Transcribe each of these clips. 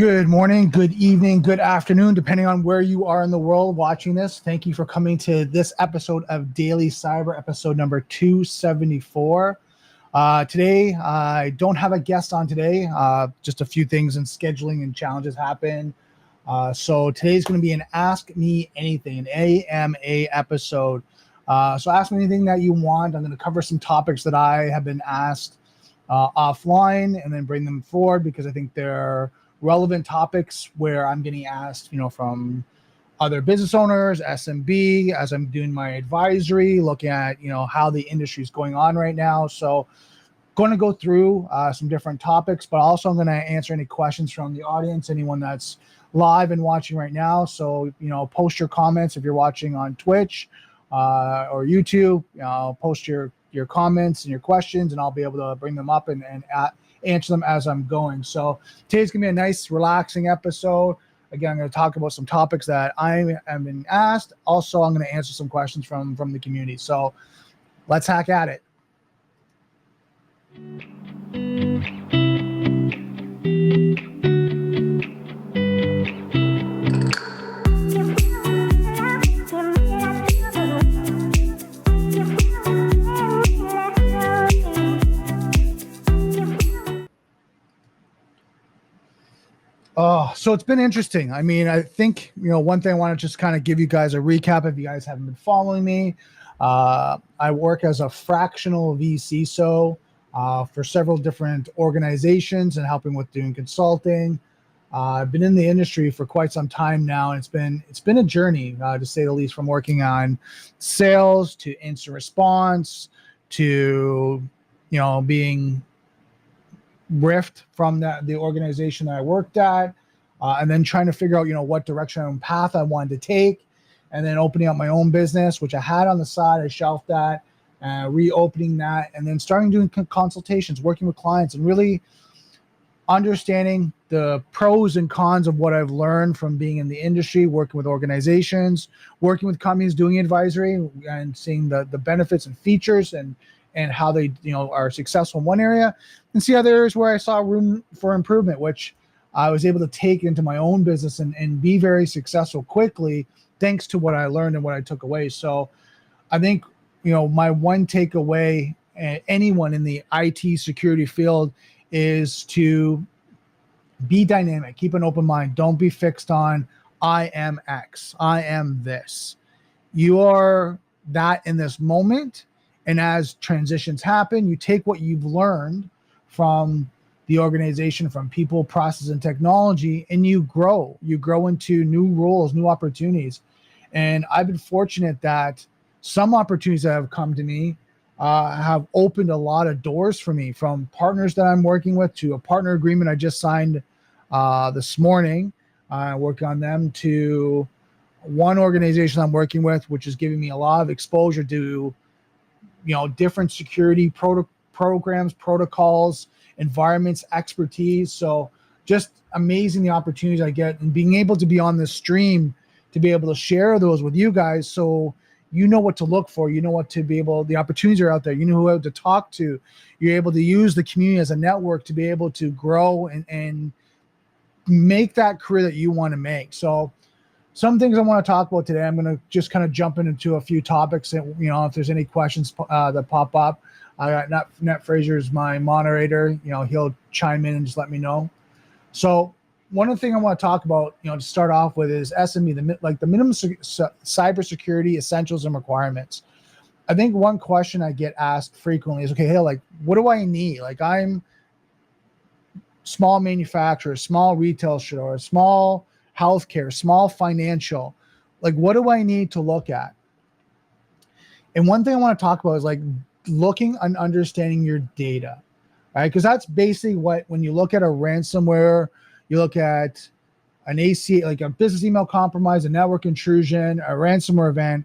Good morning, good evening, good afternoon, depending on where you are in the world watching this. Thank you for coming to this episode of Daily Cyber, episode number 274. Today, I don't have a guest on today. Just a few things and scheduling and challenges happen. So today's going to be an Ask Me Anything, an AMA episode. So ask me anything that you want. I'm going to cover some topics that I have been asked offline and then bring them forward because I think they're relevant topics where I'm getting asked, from other business owners, SMB, as I'm doing my advisory, looking at, how the industry is going on right now. So going to go through some different topics, but also I'm going to answer any questions from the audience, anyone that's live and watching right now. So, post your comments if you're watching on Twitch or YouTube, post your comments and your questions, and I'll be able to bring them up and answer them as I'm going. So today's gonna be a nice, relaxing episode. Again, I'm gonna talk about some topics that I am being asked. Also, I'm gonna answer some questions from the community. So let's hack at it. So it's been interesting. I mean, I think, one thing I want to just kind of give you guys a recap if you guys haven't been following me. I work as a fractional vCISO for several different organizations and helping with doing consulting. I've been in the industry for quite some time now, and it's been a journey, to say the least, from working on sales to instant response to, being rift from the organization that I worked at, and then trying to figure out, what direction and path I wanted to take, and then opening up my own business, which I had on the side. I shelved that, reopening that, and then starting doing consultations, working with clients, and really understanding the pros and cons of what I've learned from being in the industry, working with organizations, working with companies, doing advisory, and seeing the benefits and features and how they are successful in one area, and see other areas where I saw room for improvement, which I was able to take into my own business and be very successful quickly thanks to what I learned and what I took away. So I think, my one takeaway, anyone in the IT security field, is to be dynamic, keep an open mind. Don't be fixed on I am X, I am this. You are that in this moment. And as transitions happen, you take what you've learned from the organization, from people, process, and technology, and you grow. You grow into new roles, new opportunities. And I've been fortunate that some opportunities that have come to me have opened a lot of doors for me, from partners that I'm working with to a partner agreement I just signed this morning. Working on them, to one organization I'm working with, which is giving me a lot of exposure to different security programs, protocols, environments, expertise. So just amazing the opportunities I get, and being able to be on this stream to be able to share those with you guys. So what to look for, what to be able, the opportunities are out there, who to talk to. You're able to use the community as a network to be able to grow and make that career that you want to make. So some things I want to talk about today, I'm going to just kind of jump into a few topics. And, if there's any questions that pop up, I got Nat Fraser is my moderator. He'll chime in and just let me know. So one of the things I want to talk about, to start off with, is SME, the minimum cybersecurity essentials and requirements. I think one question I get asked frequently is, okay, hey, what do I need? I'm small manufacturer, small retail store, small healthcare, small financial. What do I need to look at? And one thing I want to talk about is looking and understanding your data, right? Because that's basically when you look at a ransomware, you look at an AC, a business email compromise, a network intrusion, a ransomware event.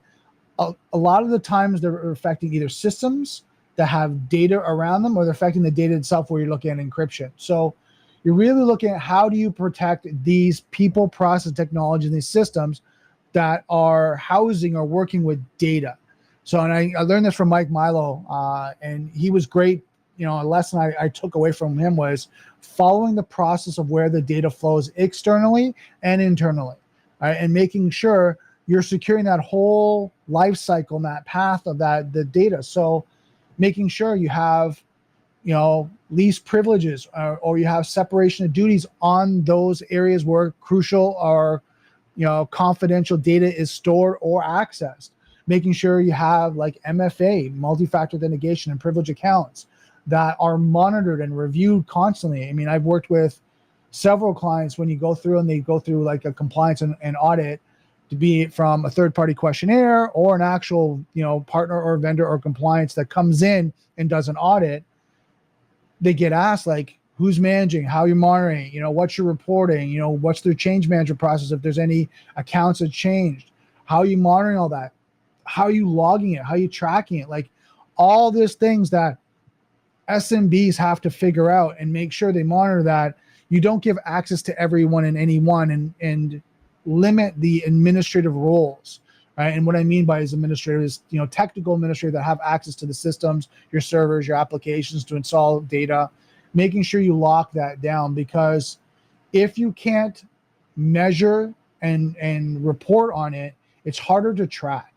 A lot of the times they're affecting either systems that have data around them, or they're affecting the data itself, where you're looking at encryption. So you're really looking at how do you protect these people, process, technology, and these systems that are housing or working with data. So, and I learned this from Mike Milo, and he was great a lesson I took away from him was following the process of where the data flows externally and internally, right? And making sure you're securing that whole life cycle and that path of the data. So making sure you have, least privileges, or you have separation of duties on those areas where crucial or, confidential data is stored or accessed. Making sure you have like MFA, multi-factor authentication, and privilege accounts that are monitored and reviewed constantly. I mean, I've worked with several clients when you go through and they go through like a compliance and audit, to be from a third-party questionnaire or an actual, partner or vendor or compliance that comes in and does an audit. They get asked like, who's managing, how you're monitoring, what's your reporting, what's their change management process, if there's any accounts that changed, how are you monitoring all that, how are you logging it, how are you tracking it, like all these things that SMBs have to figure out and make sure they monitor that. You don't give access to everyone and anyone, and limit the administrative roles, right? And what I mean by as administrators, technical administrators that have access to the systems, your servers, your applications to install data, making sure you lock that down, because if you can't measure and report on it, it's harder to track.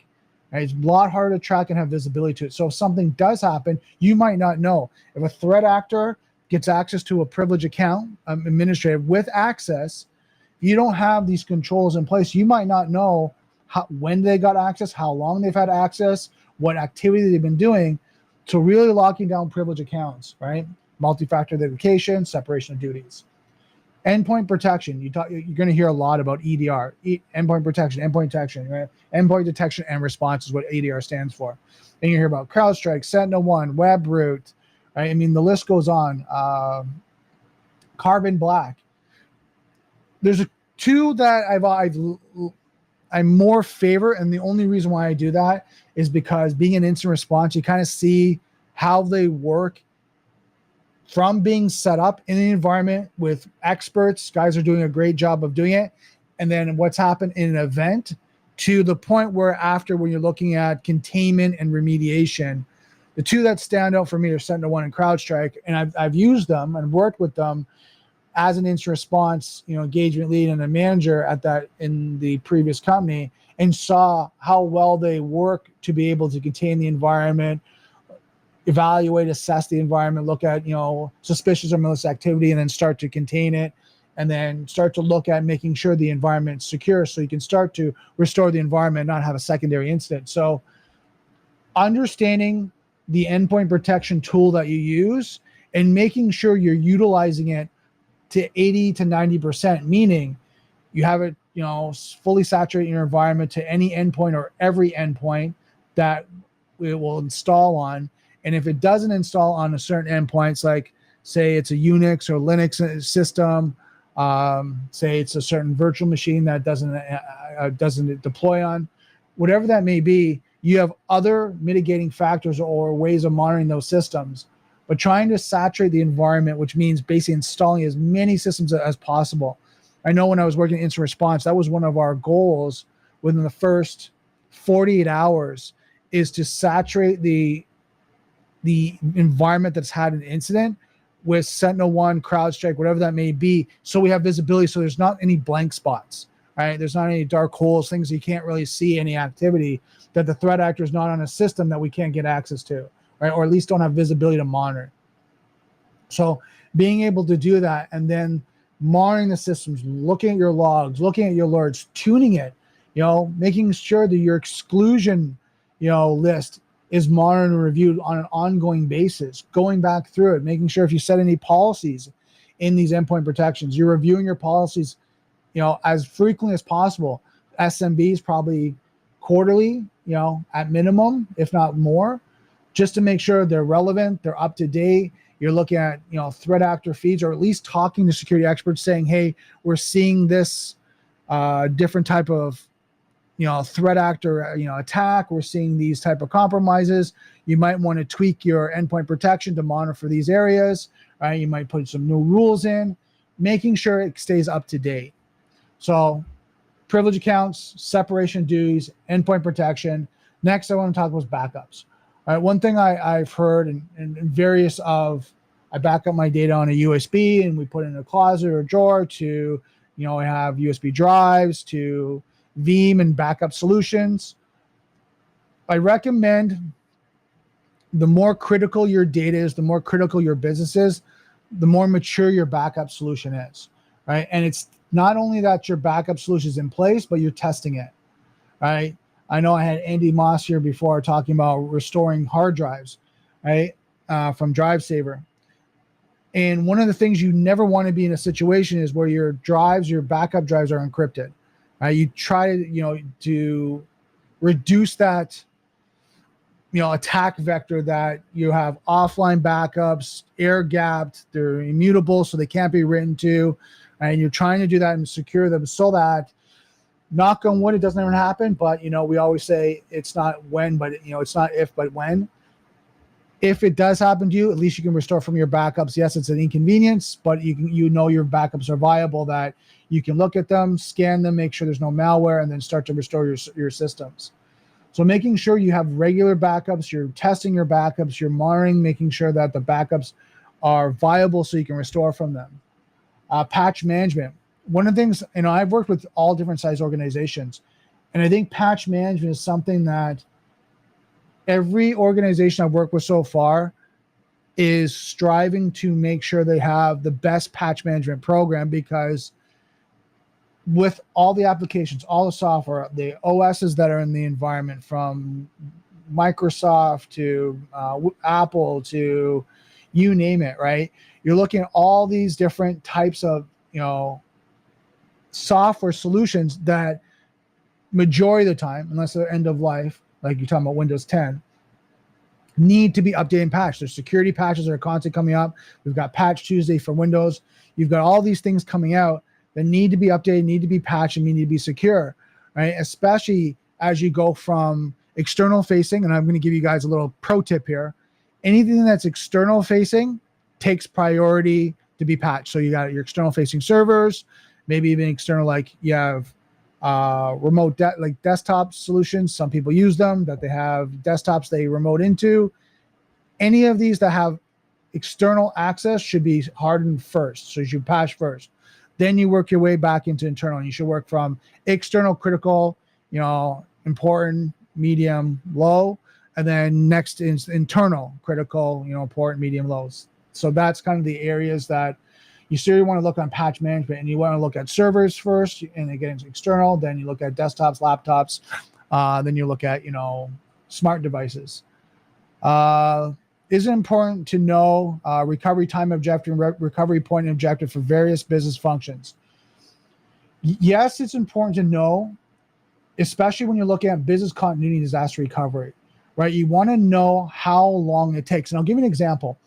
Right? It's a lot harder to track and have visibility to it. So if something does happen, you might not know. If a threat actor gets access to a privilege account, administrative with access, you don't have these controls in place. You might not know when they got access, how long they've had access, what activity they've been doing. So really locking down privilege accounts, right? Multi-factor authentication, separation of duties. Endpoint protection. You're going to hear a lot about EDR, endpoint protection, right? Endpoint detection and response is what EDR stands for. And you hear about CrowdStrike, SentinelOne, WebRoot, right? I mean, the list goes on. Carbon Black. There's two that I more favor, and the only reason why I do that is because being an incident response, you kind of see how they work from being set up in the environment with experts. Guys are doing a great job of doing it. And then what's happened in an event to the point where after, when you're looking at containment and remediation, the two that stand out for me are SentinelOne and CrowdStrike. And I've used them and worked with them as an incident response, engagement lead and a manager at that in the previous company, and saw how well they work to be able to contain the environment, evaluate, assess the environment, look at, suspicious or malicious activity, and then start to contain it, and then start to look at making sure the environment's secure so you can start to restore the environment, not have a secondary incident. So understanding the endpoint protection tool that you use and making sure you're utilizing it to 80 to 90%, meaning you have it, fully saturate your environment to any endpoint or every endpoint that it will install on. And if it doesn't install on a certain endpoints, like say it's a Unix or Linux system, say it's a certain virtual machine that doesn't deploy on, whatever that may be, you have other mitigating factors or ways of monitoring those systems. But trying to saturate the environment, which means basically installing as many systems as possible. I know when I was working in incident response, that was one of our goals within the first 48 hours, is to saturate the environment that's had an incident with SentinelOne, CrowdStrike, whatever that may be, so we have visibility, so there's not any blank spots, right? There's not any dark holes, things you can't really see any activity, that the threat actor is not on a system that we can't get access to, right? Or at least don't have visibility to monitor. So being able to do that, and then monitoring the systems, looking at your logs, looking at your alerts, tuning it, making sure that your exclusion, list is monitored and reviewed on an ongoing basis, going back through it, making sure if you set any policies in these endpoint protections, you're reviewing your policies, as frequently as possible. SMBs probably quarterly, at minimum, if not more, just to make sure they're relevant, they're up to date. You're looking at, threat actor feeds, or at least talking to security experts saying, hey, we're seeing this different type of, threat actor, attack. We're seeing these type of compromises. You might want to tweak your endpoint protection to monitor for these areas, right? You might put some new rules in, making sure it stays up to date. So privilege accounts, separation duties, endpoint protection. Next, I want to talk about backups. One thing I've heard and various of, I back up my data on a USB and we put it in a closet or a drawer to, I have USB drives to Veeam and backup solutions. I recommend the more critical your data is, the more critical your business is, the more mature your backup solution is, right? And it's not only that your backup solution is in place, but you're testing it, right? I know I had Andy Moss here before talking about restoring hard drives, right, from DriveSaver. And one of the things you never want to be in a situation is where your backup drives are encrypted. You try to reduce that, attack vector, that you have offline backups, air gapped, they're immutable, so they can't be written to, and you're trying to do that and secure them so that, knock on wood, it doesn't even happen. But we always say it's not when, but it's not if, but when. If it does happen to you, at least you can restore from your backups. Yes, it's an inconvenience, but your backups are viable, that you can look at them, scan them, make sure there's no malware, and then start to restore your systems. So making sure you have regular backups, you're testing your backups, you're monitoring, making sure that the backups are viable so you can restore from them. Patch management. One of the things, I've worked with all different size organizations, and I think patch management is something that every organization I've worked with so far is striving to make sure they have the best patch management program, because with all the applications, all the software, the OSs that are in the environment, from Microsoft to Apple to you name it, right? You're looking at all these different types of, software solutions that majority of the time, unless they're end of life, like you're talking about Windows 10, need to be updated and patched. There's security patches that are constantly coming up. We've got Patch Tuesday for Windows. You've got all these things coming out that need to be updated, need to be patched, and need to be secure, right? Especially as you go from external facing, and I'm going to give you guys a little pro tip here. Anything that's external facing takes priority to be patched. So you got your external facing servers, maybe even external, like you have remote like desktop solutions. Some people use them, that they have desktops they remote into. Any of these that have external access should be hardened first. So you should patch first. Then you work your way back into internal. And you should work from external, critical, important, medium, low, and then next is internal, critical, important, medium, lows. So that's kind of the areas that you still want to look on patch management, and you want to look at servers first, and again, it's external. Then you look at desktops, laptops. Then you look at, smart devices. Is it important to know recovery time objective and recovery point objective for various business functions? Yes, it's important to know, especially when you're looking at business continuity and disaster recovery, right? You want to know how long it takes. And I'll give you an example.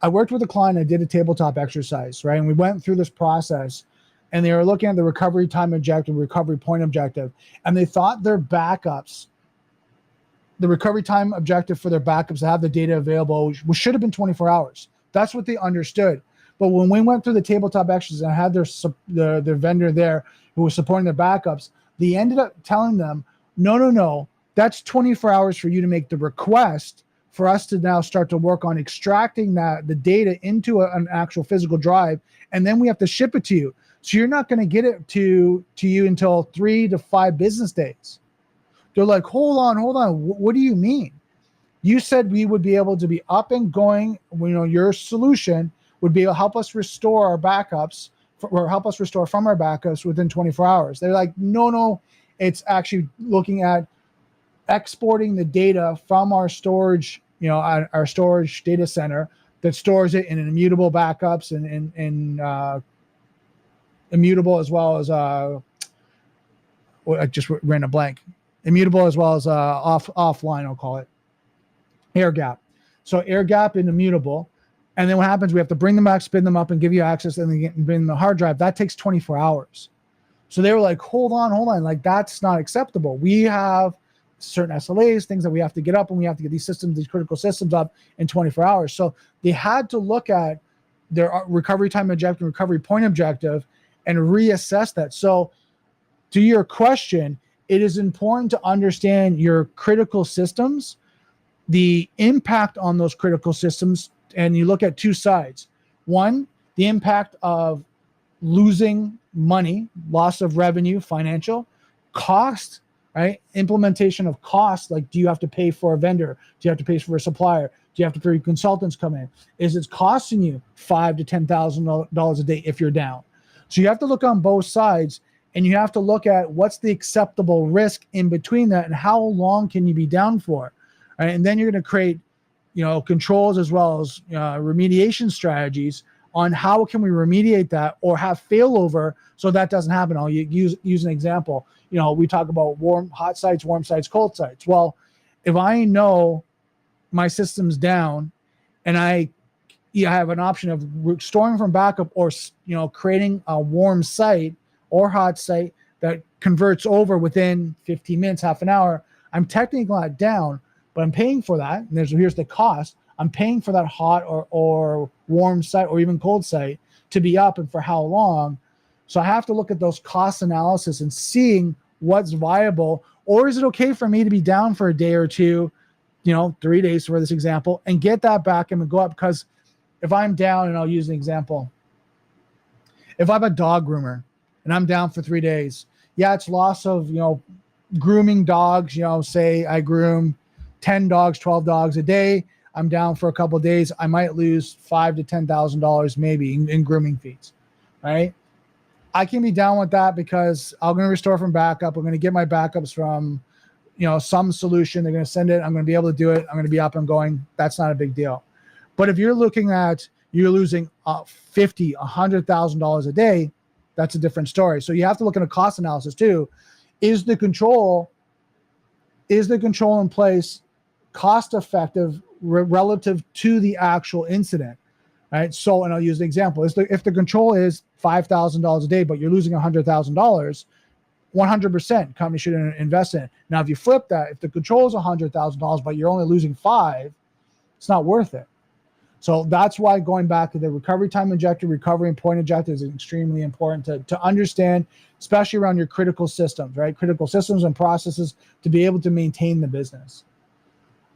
I worked with a client, I did a tabletop exercise, right? And we went through this process, and they were looking at the recovery time objective, recovery point objective, and they thought their backups, the recovery time objective for their backups to have the data available, which should have been 24 hours. That's what they understood. But when we went through the tabletop exercise and I had their vendor there who was supporting their backups, they ended up telling them, no, that's 24 hours for you to make the request, for us to now start to work on extracting the data into an actual physical drive, and then we have to ship it to you. So you're not going to get it to you until 3 to 5 business days. They're like, hold on. What do you mean? You said we would be able to be up and going. Your solution would be able to help us restore our backups, or help us restore from our backups within 24 hours. They're like, no, it's actually looking at exporting the data from our storage, our storage data center that stores it in an immutable backups and immutable, as well as I just ran a blank. Immutable, as well as offline, I'll call it air gap. So air gap and immutable. And then what happens, we have to bring them back, spin them up, and give you access, and then bring the hard drive. That takes 24 hours. So they were like, hold on. Like, that's not acceptable. We have certain SLAs, things that we have to get up, and we have to get these critical systems up in 24 hours. So they had to look at their recovery time objective, recovery point objective, and reassess that. So to your question, it is important to understand your critical systems the impact on those critical systems, and you look at two sides. One, the impact of losing money, loss of revenue, financial cost, right? Implementation of cost, like do you have to pay for a vendor? Do you have to pay for a supplier? Do you have to pay consultants come in? Is it costing you $5,000 to $10,000 a day if you're down? So you have to look on both sides, and you have to look at what's the acceptable risk in between that, and how long can you be down for, right? And then you're going to create, controls as well as remediation strategies on how can we remediate that or have failover so that doesn't happen. I'll use an example. We talk about hot sites, warm sites, cold sites. Well, if I know my system's down and I have an option of restoring from backup or creating a warm site or hot site that converts over within 15 minutes, half an hour, I'm technically not down, but I'm paying for that. And here's the cost. I'm paying for that hot or warm site or even cold site to be up, and for how long. So I have to look at those cost analysis and seeing what's viable, or is it okay for me to be down for a day or two, 3 days for this example, and get that back and go up. Because if I'm down, and I'll use an example, if I'm a dog groomer and I'm down for 3 days, it's loss of, grooming dogs, say I groom 10 dogs, 12 dogs a day. I'm down for a couple of days. I might lose $5,000 to $10,000 maybe in grooming fees, right? I can be down with that because I'm going to restore from backup. I'm going to get my backups from, some solution. They're going to send it. I'm going to be able to do it. I'm going to be up and going. That's not a big deal. But if you're looking at you're losing $50,000, $100,000 a day, that's a different story. So you have to look at a cost analysis too. Is the control in place cost effective relative to the actual incident, right? So, and I'll use the example. If the control is $5,000 a day, but you're losing $100,000, 100% company should invest in it. Now, if you flip that, if the control is $100,000, but you're only losing $5,000, it's not worth it. So that's why going back to the recovery time injector, recovery and point injector is extremely important to understand, especially around your critical systems, right? Critical systems and processes to be able to maintain the business.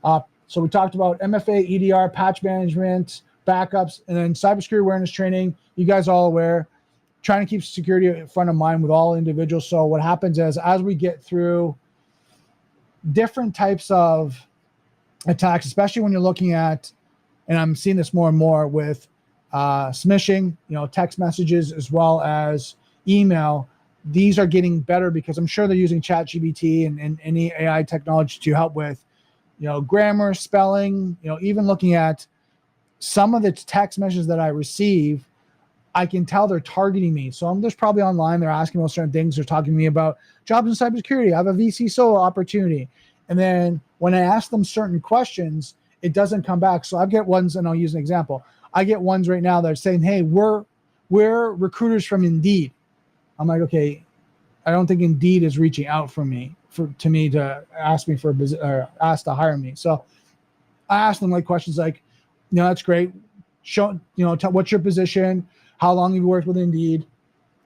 So we talked about MFA, EDR, patch management, backups, and then cybersecurity awareness training. You guys all aware, trying to keep security front of mind with all individuals. So what happens is as we get through different types of attacks, especially when you're looking at, and I'm seeing this more and more with smishing, text messages as well as email, these are getting better because I'm sure they're using ChatGPT and any AI technology to help with grammar, spelling, even looking at some of the text messages that I receive, I can tell they're targeting me. So I'm just probably online, they're asking about certain things. They're talking to me about jobs in cybersecurity. I have a vCISO opportunity. And then when I ask them certain questions, it doesn't come back. So I get ones, and I'll use an example. I get ones right now that are saying, hey, we're recruiters from Indeed. I'm like, okay, I don't think Indeed is reaching out to me to ask me for a visit or ask to hire me. So I asked them questions like, that's great. Show, what's your position? How long have you worked with Indeed?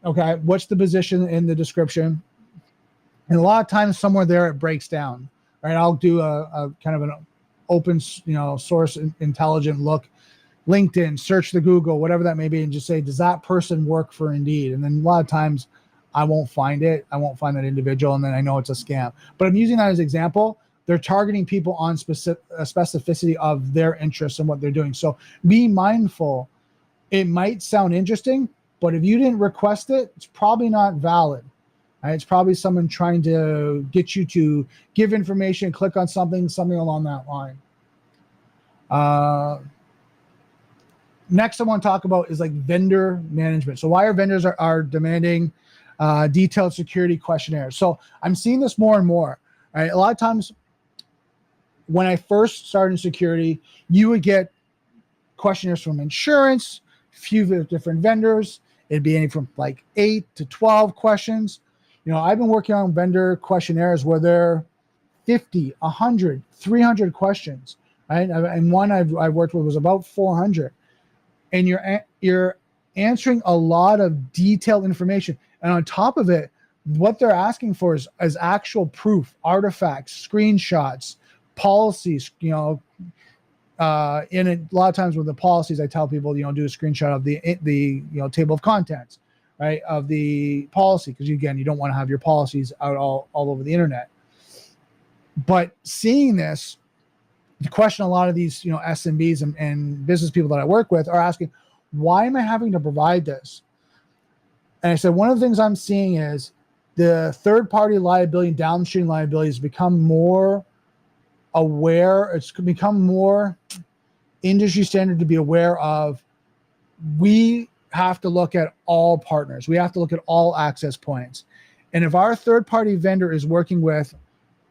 Okay, what's the position in the description? And a lot of times somewhere there it breaks down, right? I'll do a kind of an open, source intelligent look, LinkedIn, search the Google, whatever that may be, and just say, does that person work for Indeed? And then a lot of times I won't find it. I won't find that individual, and then I know it's a scam. But I'm using that as an example. They're targeting people on specificity of their interests and what they're doing. So be mindful. It might sound interesting, but if you didn't request it, it's probably not valid. Right? It's probably someone trying to get you to give information, click on something along that line. Next I want to talk about is vendor management. So why are vendors are demanding detailed security questionnaires? So I'm seeing this more and more. Right? A lot of times when I first started in security, you would get questionnaires from insurance, few different vendors. It'd be anything from 8 to 12 questions. I've been working on vendor questionnaires where they're 50, 100, 300 questions. Right? And one I've worked with was about 400. And you're answering a lot of detailed information. And on top of it, what they're asking for is actual proof, artifacts, screenshots, policies, in a lot of times with the policies, I tell people, do a screenshot of the table of contents, right, of the policy, because again, you don't want to have your policies out all over the internet. But seeing this, the question a lot of these SMBs and business people that I work with are asking, why am I having to provide this? And I said, one of the things I'm seeing is the third-party liability and downstream liability has become more aware. It's become more industry standard to be aware of. We have to look at all partners. We have to look at all access points. And if our third-party vendor is working with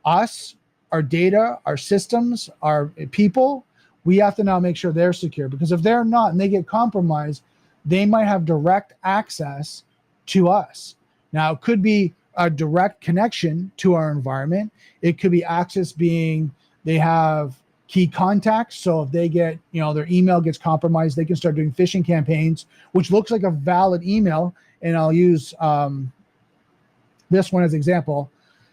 us, our data, our systems, our people, we have to now make sure they're secure, because if they're not and they get compromised, they might have direct access to us. Now, it could be a direct connection to our environment. It could be access being they have key contacts. So if they get, their email gets compromised, they can start doing phishing campaigns, which looks like a valid email. And I'll use this one as an example.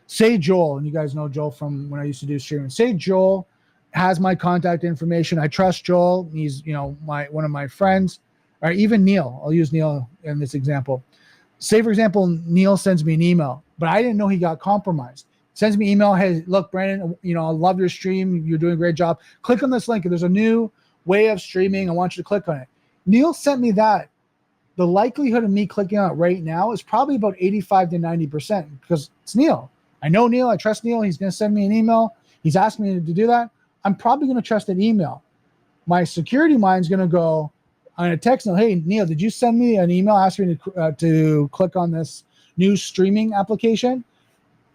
Say Joel, and you guys know Joel from when I used to do streaming. Say Joel has my contact information. I trust Joel. He's, one of my friends. Or even Neil. I'll use Neil in this example. Say, for example, Neil sends me an email, but I didn't know he got compromised. Sends me an email, hey, look, Brandon, I love your stream. You're doing a great job. Click on this link. There's a new way of streaming. I want you to click on it. Neil sent me that. The likelihood of me clicking on it right now is probably about 85 to 90% because it's Neil. I know Neil. I trust Neil. He's going to send me an email. He's asking me to do that. I'm probably going to trust that email. My security mind's going to go, I'm going to text Neil, hey, Neil, did you send me an email asking me to click on this new streaming application?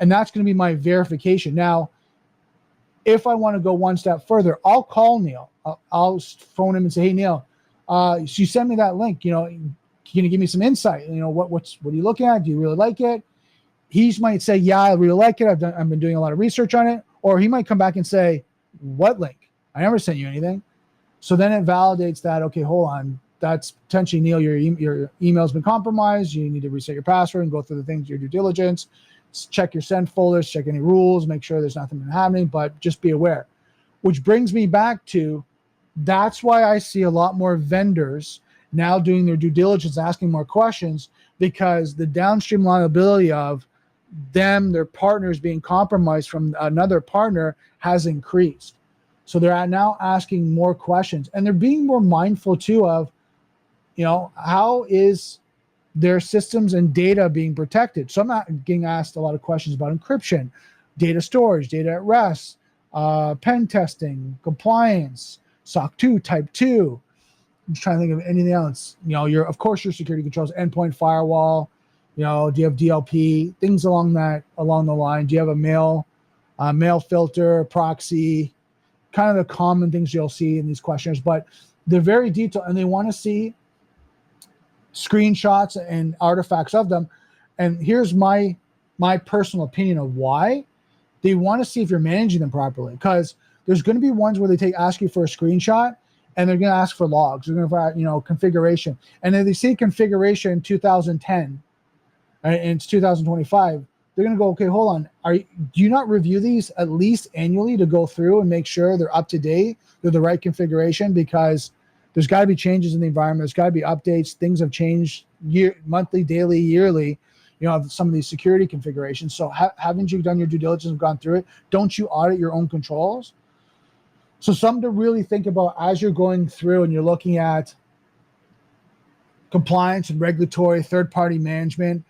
And that's going to be my verification. Now, if I want to go one step further, I'll call Neil. I'll phone him and say, hey, Neil, you sent me that link. Can you give me some insight? What are you looking at? Do you really like it? He might say, yeah, I really like it. I've been doing a lot of research on it. Or he might come back and say, what link? I never sent you anything. So then it validates that, okay, hold on. That's potentially, Neil, your email's been compromised. You need to reset your password and go through the things, your due diligence. Check your send folders, check any rules, make sure there's nothing happening, but just be aware. Which brings me back to, that's why I see a lot more vendors now doing their due diligence, asking more questions, because the downstream liability of them, their partners being compromised from another partner has increased. So they're now asking more questions, and they're being more mindful too of, how is their systems and data being protected? So I'm not getting asked a lot of questions about encryption, data storage, data at rest, pen testing, compliance, SOC 2, type 2. I'm just trying to think of anything else. Of course, your security controls, endpoint firewall. Do you have DLP? Things along the line. Do you have a mail filter, proxy? Kind of the common things you'll see in these questionnaires, but they're very detailed, and they want to see screenshots and artifacts of them. And here's my personal opinion of why. They want to see if you're managing them properly, because there's going to be ones where they ask you for a screenshot, and they're going to ask for logs. They're going to configuration, and if they see configuration 2010 and it's 2025, they're going to go, okay, hold on. Do you not review these at least annually to go through and make sure they're up to date, they're the right configuration? Because there's got to be changes in the environment. There's got to be updates. Things have changed monthly, daily, yearly, some of these security configurations. So haven't you done your due diligence and gone through it? Don't you audit your own controls? So something to really think about as you're going through and you're looking at compliance and regulatory, third-party management.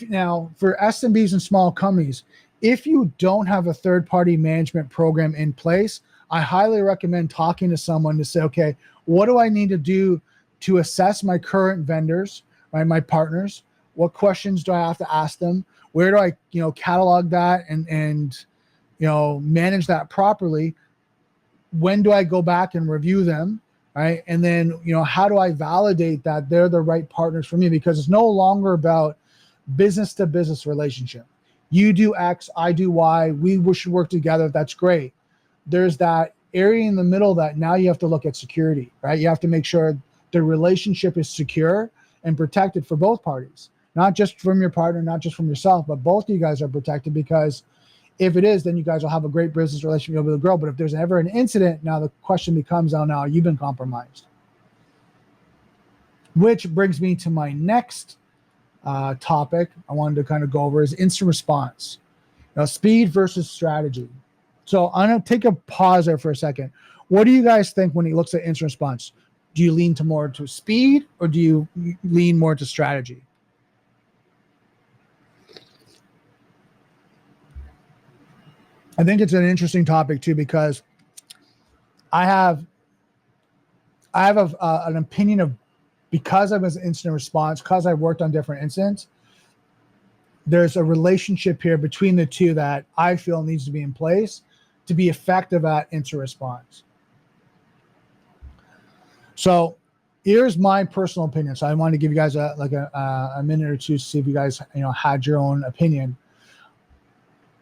Now, for SMBs and small companies, if you don't have a third-party management program in place, I highly recommend talking to someone to say, okay, what do I need to do to assess my current vendors, right, my partners? What questions do I have to ask them? Where do I, catalog that and manage that properly? When do I go back and review them, right? And then, how do I validate that they're the right partners for me? Because it's no longer about business to business relationship. You do X, I do Y, we should work together. That's great. There's that area in the middle that now you have to look at security, right? You have to make sure the relationship is secure and protected for both parties, not just from your partner, not just from yourself, but both of you guys are protected, because If it is, then you guys will have a great business relationship, you'll be able to grow. But if there's ever an incident, now the question becomes, oh, now you've been compromised. Which brings me to my next topic I wanted to kind of go over is instant response. Now, speed versus strategy. So I'm going to take a pause there for a second. What do you guys think when he looks at instant response? Do you lean more to speed or do you lean more to strategy? I think it's an interesting topic too, because I have an opinion of, because I was instant response, because I worked on different incidents, there's a relationship here between the two that I feel needs to be in place to be effective at instant response. So here's my personal opinion. So I wanted to give you guys a minute or two to see if you guys had your own opinion.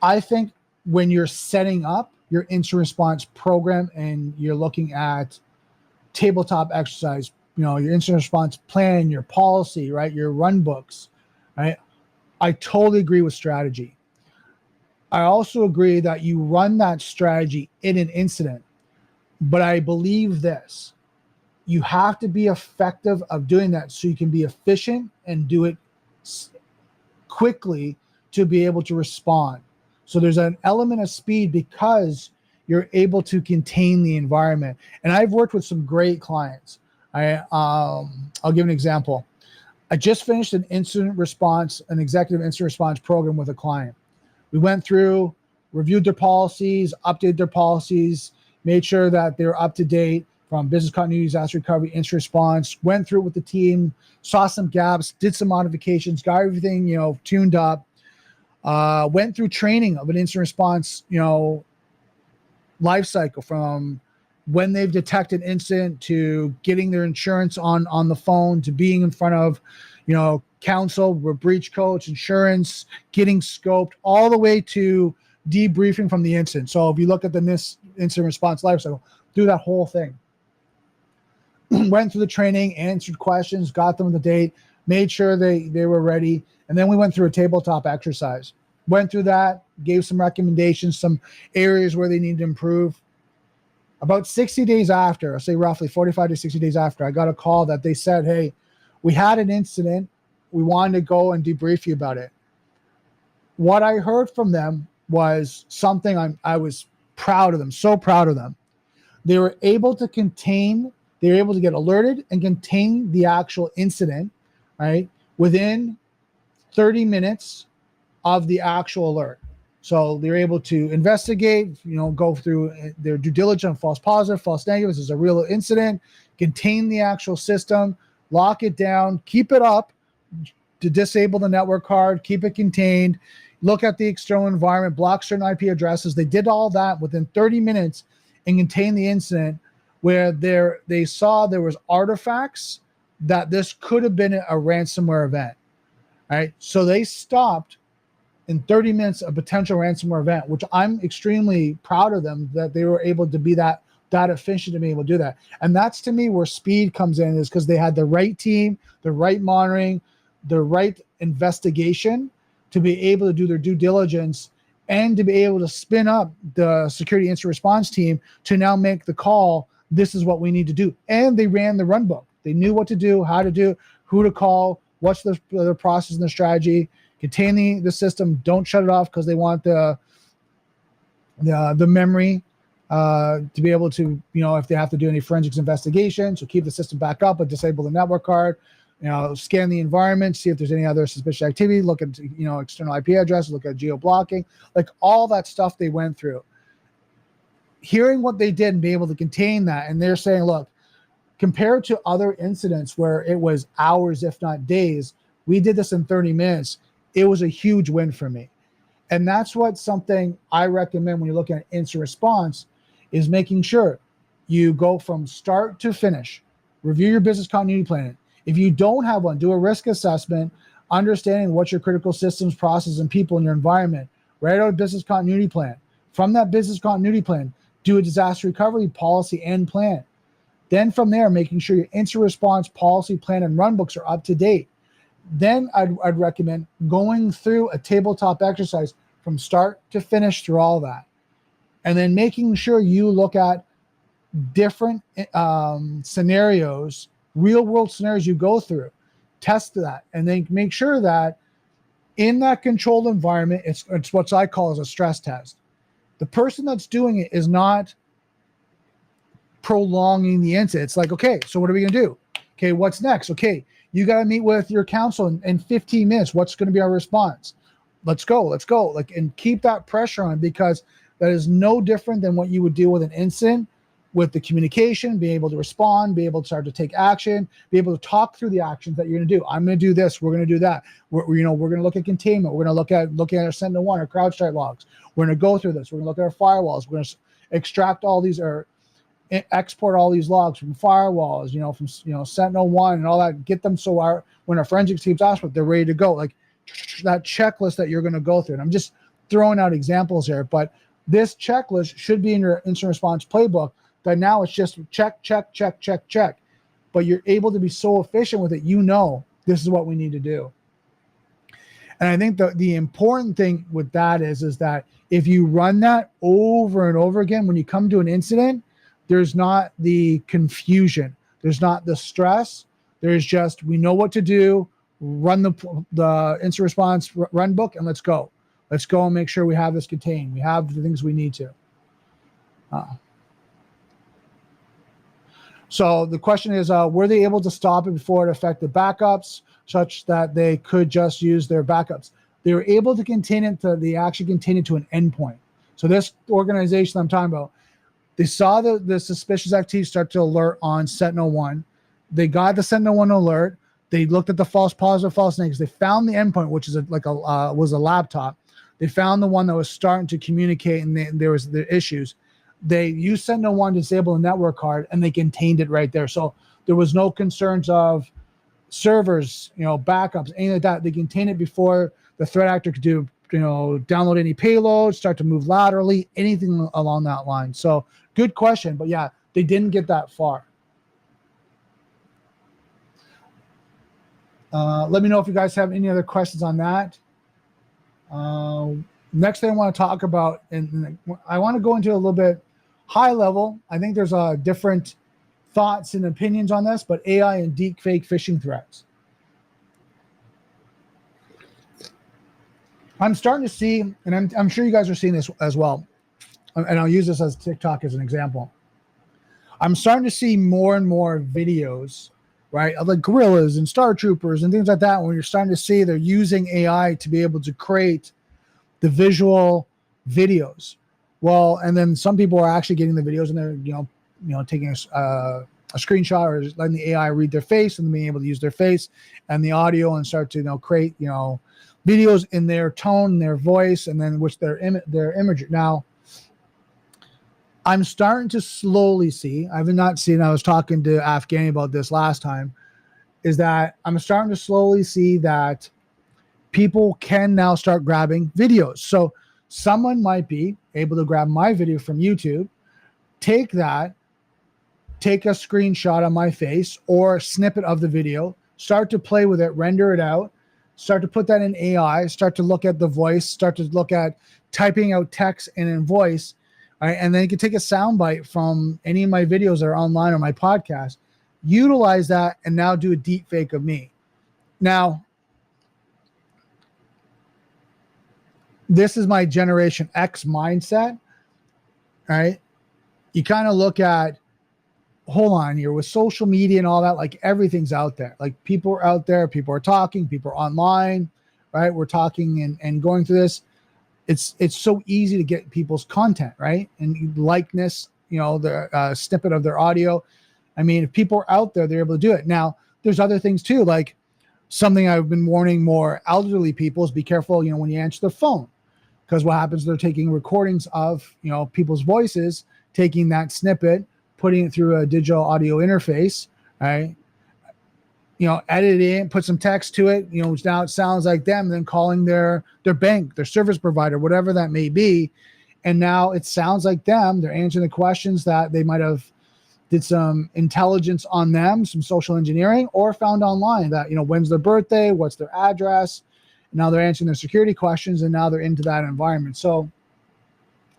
I think when you're setting up your instant response program and you're looking at tabletop exercise, your instant response plan, your policy, right, your run books, right, I totally agree with strategy. I also agree that you run that strategy in an incident, but I believe this: you have to be effective of doing that so you can be efficient and do it quickly to be able to respond. So there's an element of speed because you're able to contain the environment. And I've worked with some great clients. I'll give an example. I just finished an executive incident response program with a client. We went through, reviewed their policies, updated their policies, made sure that they were up to date from business continuity, disaster recovery, incident response, went through it with the team, saw some gaps, did some modifications, got everything, tuned up, went through training of an incident response, life cycle from when they've detected incident to getting their insurance on the phone to being in front of, counsel, breach coach, insurance, getting scoped, all the way to debriefing from the incident. So if you look at the incident response life cycle, do that whole thing. Went through the training, answered questions, got them the date, made sure they were ready. And then we went through a tabletop exercise. Went through that, gave some recommendations, some areas where they need to improve. About 60 days after, I'll say roughly 45 to 60 days after, I got a call that they said, hey, we had an incident. We wanted to go and debrief you about it. What I heard from them was something I was proud of them, so proud of them. They were able to get alerted and contain the actual incident, right, within 30 minutes of the actual alert. So they're able to investigate, go through their due diligence on false positive, false negative. This is a real incident, contain the actual system, lock it down, keep it up to disable the network card, keep it contained, look at the external environment, block certain IP addresses. They did all that within 30 minutes and contain the incident where they saw there was artifacts that this could have been a ransomware event. All right. So they stopped in 30 minutes a potential ransomware event, which I'm extremely proud of them that they were able to be that efficient to be able to do that. And that's, to me, where speed comes in, is because they had the right team, the right monitoring, the right investigation to be able to do their due diligence and to be able to spin up the security incident response team to now make the call. This is what we need to do. And they ran the run book. They knew what to do, how to do, who to call, what's the process and the strategy. Contain the system. Don't shut it off because they want the memory to be able to, if they have to do any forensics investigation, so keep the system back up, but disable the network card. Scan the environment, see if there's any other suspicious activity. Look at external IP addresses. Look at geo blocking. Like all that stuff they went through. Hearing what they did and be able to contain that, and they're saying, look, compared to other incidents where it was hours, if not days, we did this in 30 minutes. It was a huge win for me. And that's something I recommend when you're looking at instant response, is making sure you go from start to finish. Review your business continuity plan. If you don't have one, do a risk assessment, understanding what's your critical systems, processes, and people in your environment. Write out a business continuity plan. From that business continuity plan, do a disaster recovery policy and plan. Then from there, making sure your instant response policy, plan, and run books are up to date. Then I'd recommend going through a tabletop exercise from start to finish through all that. And then making sure you look at different scenarios, real world scenarios you go through, test that, and then make sure that in that controlled environment, it's what I call as a stress test. The person that's doing it is not prolonging the incident. It's like, okay, so what are we going to do? Okay, what's next? Okay, you got to meet with your counsel in 15 minutes. What's going to be our response? Let's go. Like, and keep that pressure on, because that is no different than what you would deal with an incident, with the communication, being able to respond, be able to start to take action, be able to talk through the actions that you're going to do. I'm going to do this. We're going to do that. We're going to look at containment. We're going to look at our Sentinel-1 or CrowdStrike logs. We're going to go through this. We're going to look at our firewalls. We're going to extract all these or export all these logs from firewalls, from Sentinel-1 and all that. Get them so when our forensics teams ask for it, they're ready to go. Like that checklist that you're going to go through. And I'm just throwing out examples here, but this checklist should be in your incident response playbook. That now it's just check. But you're able to be so efficient with it. This is what we need to do. And I think the important thing with that is that if you run that over and over again, when you come to an incident, there's not the confusion. There's not the stress. There's just, we know what to do, run the incident response run book, and let's go. Let's go and make sure we have this contained. We have the things we need to. So the question is, were they able to stop it before it affected backups, such that they could just use their backups? They were able to contain it they actually contained it to an endpoint. So this organization I'm talking about, they saw the suspicious activity start to alert on Sentinel-1. They got the Sentinel-1 alert. They looked at the false positive, false negatives. They found the endpoint, which is was a laptop. They found the one that was starting to communicate, and there was the issues. They used Sentinel-1 to disable the network card, and they contained it right there. So there was no concerns of servers, backups, anything like that. They contained it before the threat actor could do, download any payload, start to move laterally, anything along that line. So good question, but yeah, they didn't get that far. Let me know if you guys have any other questions on that. Next thing I want to talk about, and I want to go into a little bit high level. I think there's different thoughts and opinions on this, but AI and deepfake phishing threats. I'm starting to see, and I'm sure you guys are seeing this as well, and I'll use this as TikTok as an example. I'm starting to see more and more videos, right, of like gorillas and star troopers and things like that, when you're starting to see they're using AI to be able to create the visual videos. Well, and then some people are actually getting the videos and they're taking a screenshot or just letting the AI read their face and being able to use their face and the audio and start to create videos in their tone, their voice, and then which their imagery. Now, I'm starting to slowly see, I've not seen, I was talking to Afghani about this last time, is that I'm starting to slowly see that people can now start grabbing videos. So someone might be able to grab my video from YouTube, take a screenshot of my face or a snippet of the video, start to play with it, render it out, start to put that in AI, start to look at the voice, start to look at typing out text and in voice, right? And then you can take a soundbite from any of my videos that are online or my podcast, utilize that, and now do a deep fake of me. Now, this is my Generation X mindset, right? You kind of look at, hold on here, with social media and all that, like everything's out there. Like people are out there, people are talking, people are online, right? We're talking and going through this. It's so easy to get people's content, right? And likeness, the snippet of their audio. I mean, if people are out there, they're able to do it. Now, there's other things too, like something I've been warning more elderly people is be careful, when you answer the phone, because what happens, they're taking recordings of, people's voices, taking that snippet, putting it through a digital audio interface, right? Edit it in, put some text to it, which now it sounds like them, then calling their bank, their service provider, whatever that may be. And now it sounds like them. They're answering the questions that they might have did some intelligence on them, some social engineering, or found online that, when's their birthday, what's their address. Now they're answering their security questions, and now they're into that environment. So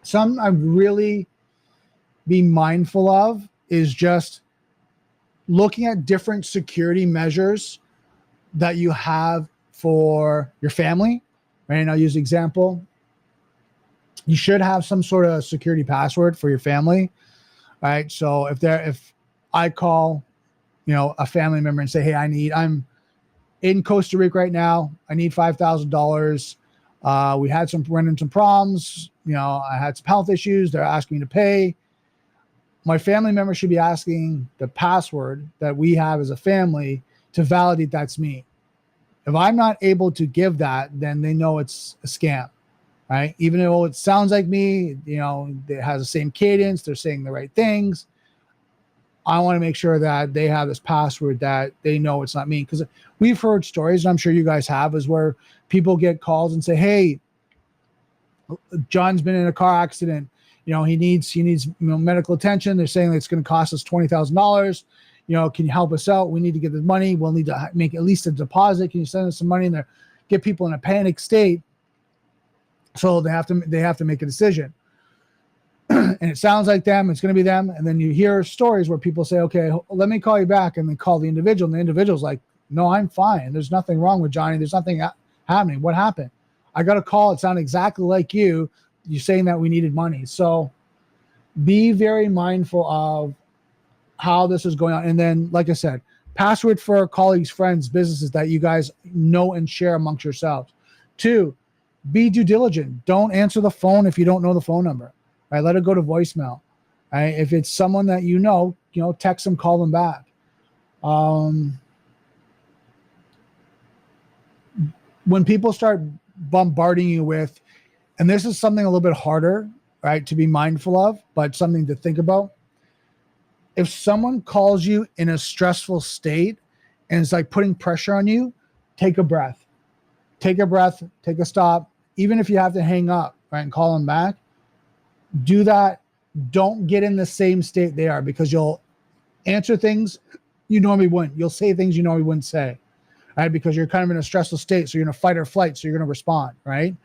something I really be mindful of is just looking at different security measures that you have for your family, right? And I'll use the example. You should have some sort of security password for your family, right? So if I call, a family member and say, hey, I'm in Costa Rica right now, I need $5,000. We had running some problems. I had some health issues. They're asking me to pay. My family member should be asking the password that we have as a family to validate that's me. If I'm not able to give that, then they know it's a scam, right? Even though it sounds like me, it has the same cadence, they're saying the right things. I want to make sure that they have this password that they know it's not me. Because we've heard stories, and I'm sure you guys have, is where people get calls and say, hey, John's been in a car accident. He needs medical attention. They're saying that it's going to cost us $20,000. Can you help us out? We need to get the money. We'll need to make at least a deposit. Can you send us some money? And they get people in a panic state. So they have to make a decision. And it sounds like them. It's going to be them. And then you hear stories where people say, okay, let me call you back. And they call the individual. And the individual's like, no, I'm fine. There's nothing wrong with Johnny. There's nothing happening. What happened? I got a call. It sounded exactly like you. You're saying that we needed money. So be very mindful of how this is going on. And then, like I said, password for colleagues, friends, businesses that you guys know and share amongst yourselves. 2, be due diligent. Don't answer the phone if you don't know the phone number. Right? Let it go to voicemail. Right? If it's someone that text them, call them back. When people start bombarding you with, and this is something a little bit harder, right, to be mindful of, but something to think about. If someone calls you in a stressful state and it's like putting pressure on you, take a breath. Take a breath, take a stop. Even if you have to hang up, right, and call them back, do that. Don't get in the same state they are, because you'll answer things you normally wouldn't. You'll say things you normally wouldn't say, right, because you're kind of in a stressful state. So you're in a fight or flight, so you're going to respond, right?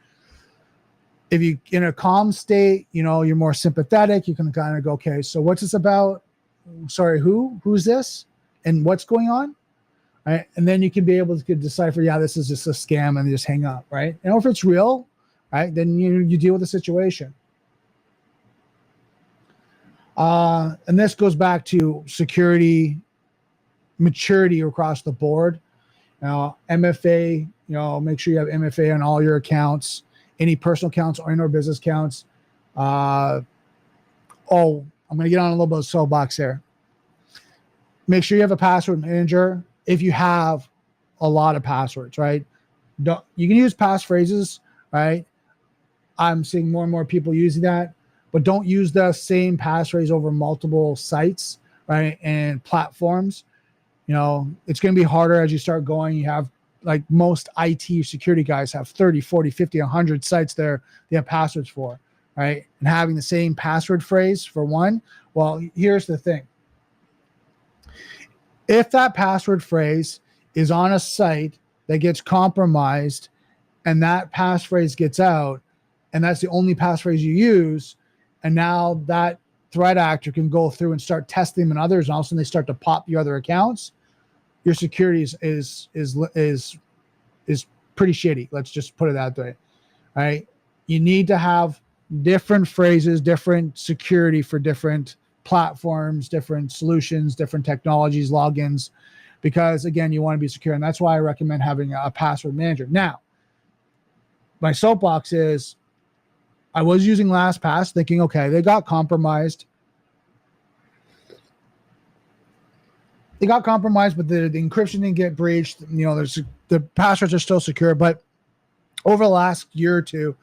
If you're in a calm state, you're more sympathetic. You can kind of go, okay, so what's this about? Sorry, who's this? And what's going on? Right? And then you can be able to decipher, yeah, this is just a scam, and just hang up, right? And if it's real, right, then you deal with the situation. And this goes back to security maturity across the board. MFA, make sure you have MFA on all your accounts, any personal accounts or business accounts. I'm going to get on a little bit of soapbox here. Make sure you have a password manager if you have a lot of passwords, right? You can use passphrases, right? I'm seeing more and more people using that, but don't use the same passphrase over multiple sites, right, and platforms. It's going to be harder as you start going. You have, like most IT security guys have 30, 40, 50, 100 sites they have passwords for, right? And having the same password phrase for one. Well, here's the thing. If that password phrase is on a site that gets compromised and that passphrase gets out, and that's the only passphrase you use, and now that threat actor can go through and start testing them in others, and all of a sudden they start to pop your other accounts, your security is pretty shitty. Let's just put it that way. All right. You need to have different phrases, different security for different platforms, different solutions, different technologies, logins, because again, you want to be secure. And that's why I recommend having a password manager. Now, my soapbox is I was using LastPass thinking, okay, they got compromised. But the encryption didn't get breached. The passwords are still secure. But over the last year or two,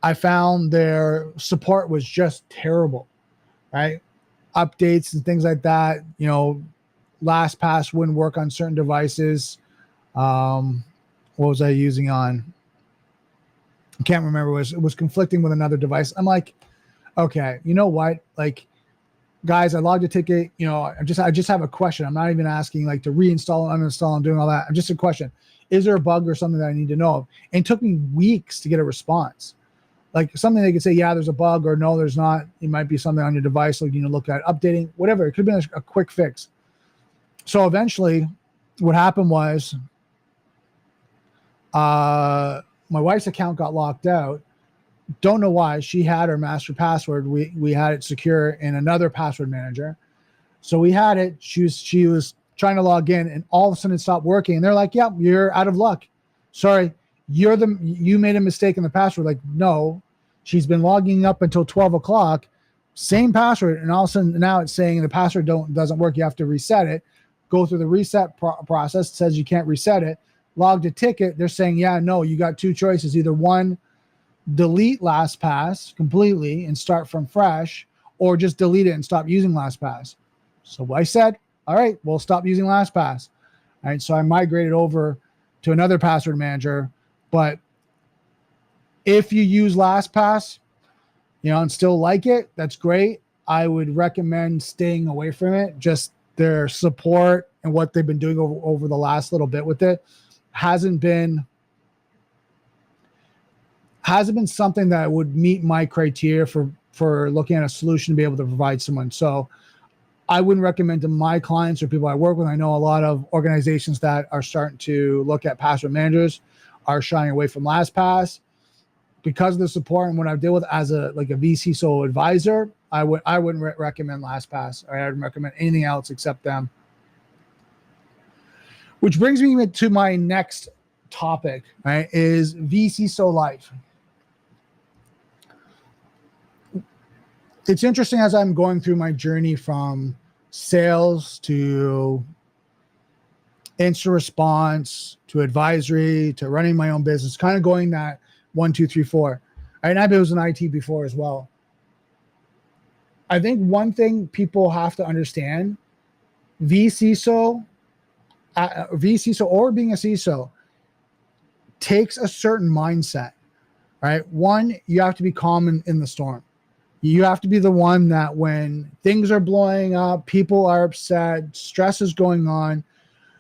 I found their support was just terrible, right? Updates and things like that. LastPass wouldn't work on certain devices. What was I using on? I can't remember. It was conflicting with another device. I'm like, okay, you know what? Like, guys, I logged a ticket. I just have a question. I'm not even asking like to reinstall and uninstall and doing all that. I'm just a question. Is there a bug or something that I need to know? And it took me weeks to get a response. Like something they could say, yeah, there's a bug, or no, there's not. It might be something on your device, like you need to look at updating, whatever. It could have been a quick fix. So eventually what happened was my wife's account got locked out. Don't know why. She had her master password. We had it secure in another password manager. So we had it. She was trying to log in, and all of a sudden it stopped working. And they're like, "Yep, you're out of luck. Sorry, you made a mistake in the password." Like, no, she's been logging up until 12 o'clock, same password, and all of a sudden now it's saying the password doesn't work. You have to reset it. Go through the reset process. It says you can't reset it. Logged a ticket. They're saying, yeah, no, you got two choices. Either one, delete LastPass completely and start from fresh, or just delete it and stop using LastPass. So I said, all right, we'll stop using LastPass. All right, so I migrated over to another password manager. But if you use LastPass, and still like it, that's great. I would recommend staying away from it. Just their support and what they've been doing over the last little bit with it hasn't been something that would meet my criteria for looking at a solution to be able to provide someone. So I wouldn't recommend to my clients or people I work with. I know a lot of organizations that are starting to look at password managers are shying away from LastPass because of the support and what I deal with as a vCISO advisor. I wouldn't recommend LastPass, or I wouldn't recommend anything else except them. Which brings me to my next topic, right? Is vCISO life. It's interesting as I'm going through my journey from sales to instant response to advisory to running my own business, kind of going that 1, 2, 3, 4. And I was in IT before as well. I think one thing people have to understand, vCISO or being a CISO takes a certain mindset, right? One, you have to be calm in the storm. You have to be the one that when things are blowing up, people are upset, stress is going on,